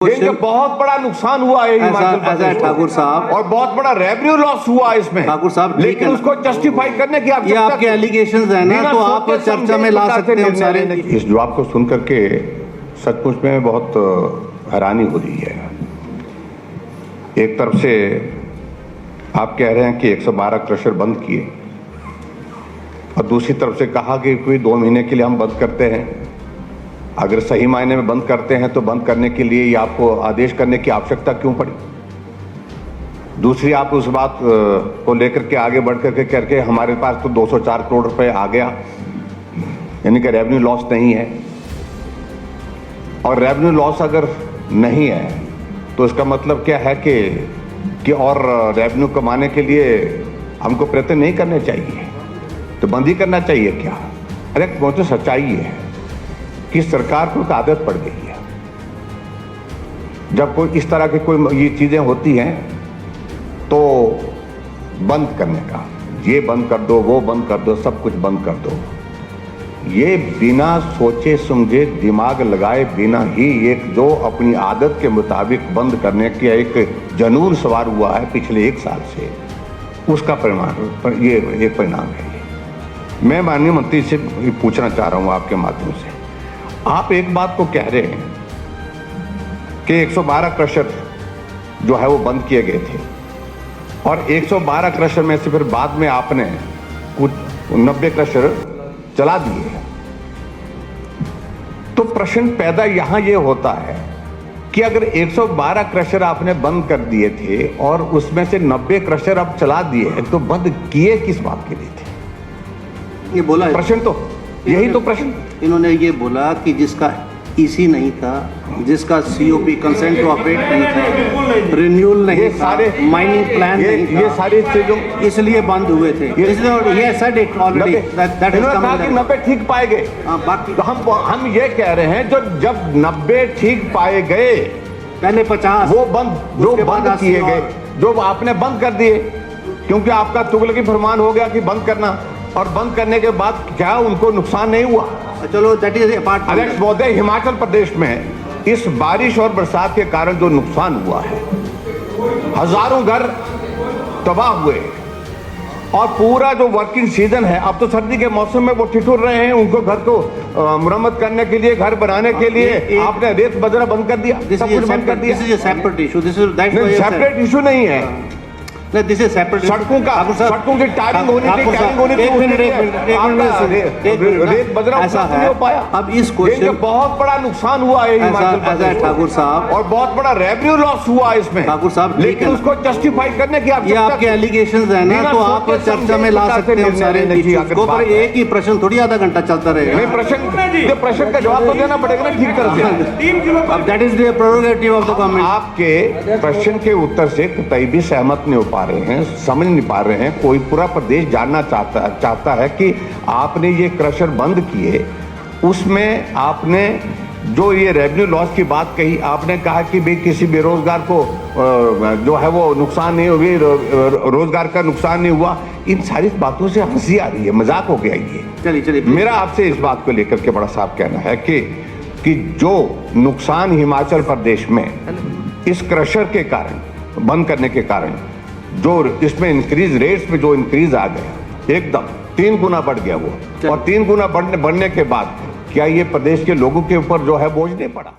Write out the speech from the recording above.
इनका बहुत बड़ा नुकसान हुआ है हिमाचल प्रदेश ठाकुर साहब, और बहुत बड़ा रेवेन्यू लॉस हुआ है इसमें ठाकुर साहब, लेकिन उसको जस्टिफाई करने की ये आपके एलिगेशंस है ना, तो आप चर्चा में ला सकते हैं सारे। इस जवाब को सुन करके सचमुच में बहुत हैरानी हो रही है। एक तरफ से आप कह रहे हैं कि 112 क्रशर बंद किए और दूसरी तरफ से कहा कि कोई 2 महीने के लिए हम बंद करते हैं। अगर सही मायने में बंद करते हैं तो बंद करने के लिए आपको आदेश करने की आवश्यकता क्यों पड़ी? दूसरी, आप उस बात को लेकर के आगे बढ़ करके हमारे पास तो 204 करोड़ रुपए आ गया, यानी कि रेवेन्यू लॉस नहीं है। और रेवेन्यू लॉस अगर नहीं है तो इसका मतलब क्या है कि और रेवेन्यू कमाने के लिए हमको प्रयत्न नहीं करने चाहिए, तो बंद ही करना चाहिए क्या? अरे वो तो सच्चाई है कि सरकार को एक आदत पड़ गई है, जब कोई इस तरह की कोई ये चीजें होती हैं तो बंद करने का, ये बंद कर दो, वो बंद कर दो, सब कुछ बंद कर दो। ये बिना सोचे समझे, दिमाग लगाए बिना ही एक जो अपनी आदत के मुताबिक बंद करने का एक जनून सवार हुआ है पिछले 1 साल से, उसका परिणाम ये एक परिणाम है। मैं माननीय मंत्री से पूछना चाह रहा हूं आपके माध्यम से, आप एक बात को कह रहे हैं कि 112 क्रशर जो है वो बंद किए गए थे और 112 क्रशर में से फिर बाद में आपने कुछ 90 क्रशर चला दिए। तो प्रश्न पैदा यहां ये होता है कि अगर 112 क्रशर आपने बंद कर दिए थे और उसमें से 90 क्रशर अब चला दिए हैं, तो बंद किए किस बात के लिए थे? ये बोला प्रश्न तो यही तो प्रश्न। इन्होंने ये बोला कि जिसका ईसी नहीं था, जिसका सीओपी कंसेंट टू ऑपरेट नहीं था, रिन्यूअल नहीं था, माइनिंग प्लान नहीं था, ये सारी चीजों इसलिए बंद हुए थे। ये said it already, that is कहा कि 90 ठीक पाए गए। बाकी तो हम ये कह रहे हैं जब 90 ठीक पाए गए, पहले 50 वो बंद किए गए, जो आपने बंद कर दिए, क्योंकि आपका तुगलकी फरमान हो गया कि बंद करना, और बंद करने के बाद क्या उनको नुकसान नहीं हुआ? चलो दैट इज अपार्ट। अध्यक्ष महोदय, हिमाचल प्रदेश में इस बारिश और बरसात के कारण जो नुकसान हुआ है, हजारों घर तबाह हुए और पूरा जो वर्किंग सीजन है, अब तो सर्दी के मौसम में वो ठिठुर रहे हैं, उनको घर को मुरम्मत करने के लिए, घर बनाने के लिए आपने रेत बजरा बंद कर दिया, सब कुछ बंद कर दिया। This is a separate issue, this is separate issue नहीं है। This is separate. सड़कों की टायरिंग होनी थी, रेत बजरा ऐसा नहीं हो पाया। अब इस क्वेश्चन बहुत बड़ा नुकसान हुआ है हिमाचल प्रदेश, ठाकुर साहब, और बहुत बड़ा रेवेन्यू लॉस हुआ है इसमें, ठाकुर साहब, लेकिन उसको जस्टिफाई करने की ये आपके एलिगेशंस है ना, तो आप चर्चा में ला सकते हैं सारे। पर एक ही प्रश्न थोड़ी आधा घंटा चलता रहेगा। प्रश्न का जवाब तो देना पड़ेगा ना ठीक तरह से। अब that is the prerogative of the government. आपके प्रश्न के उत्तर से कतई भी सहमत नहीं हो पा रहे हैं, समझ नहीं पा रहे हैं। कोई पूरा प्रदेश जानना चाहता है कि आपने ये क्रशर बंद किए, उसमें आपने जो ये रेवेन्यू लॉस की बात कही, आपने कहा कि भाई किसी बेरोजगार को जो है वो नुकसान नहीं हुआ, रोजगार का नुकसान नहीं हुआ। इन सारी बातों से हंसी आ रही है, मजाक हो गया ये। चलिए मेरा आपसे इस बात को लेकर के बड़ा साफ कहना है कि जो नुकसान हिमाचल प्रदेश में इस क्रशर के कारण, बंद करने के कारण, जो इसमें इंक्रीज रेट्स में जो इंक्रीज आ गया, एकदम 3 गुना बढ़ गया वो, और 3 गुना बढ़ने के बाद क्या ये प्रदेश के लोगों के ऊपर जो है बोझ नहीं पड़ा?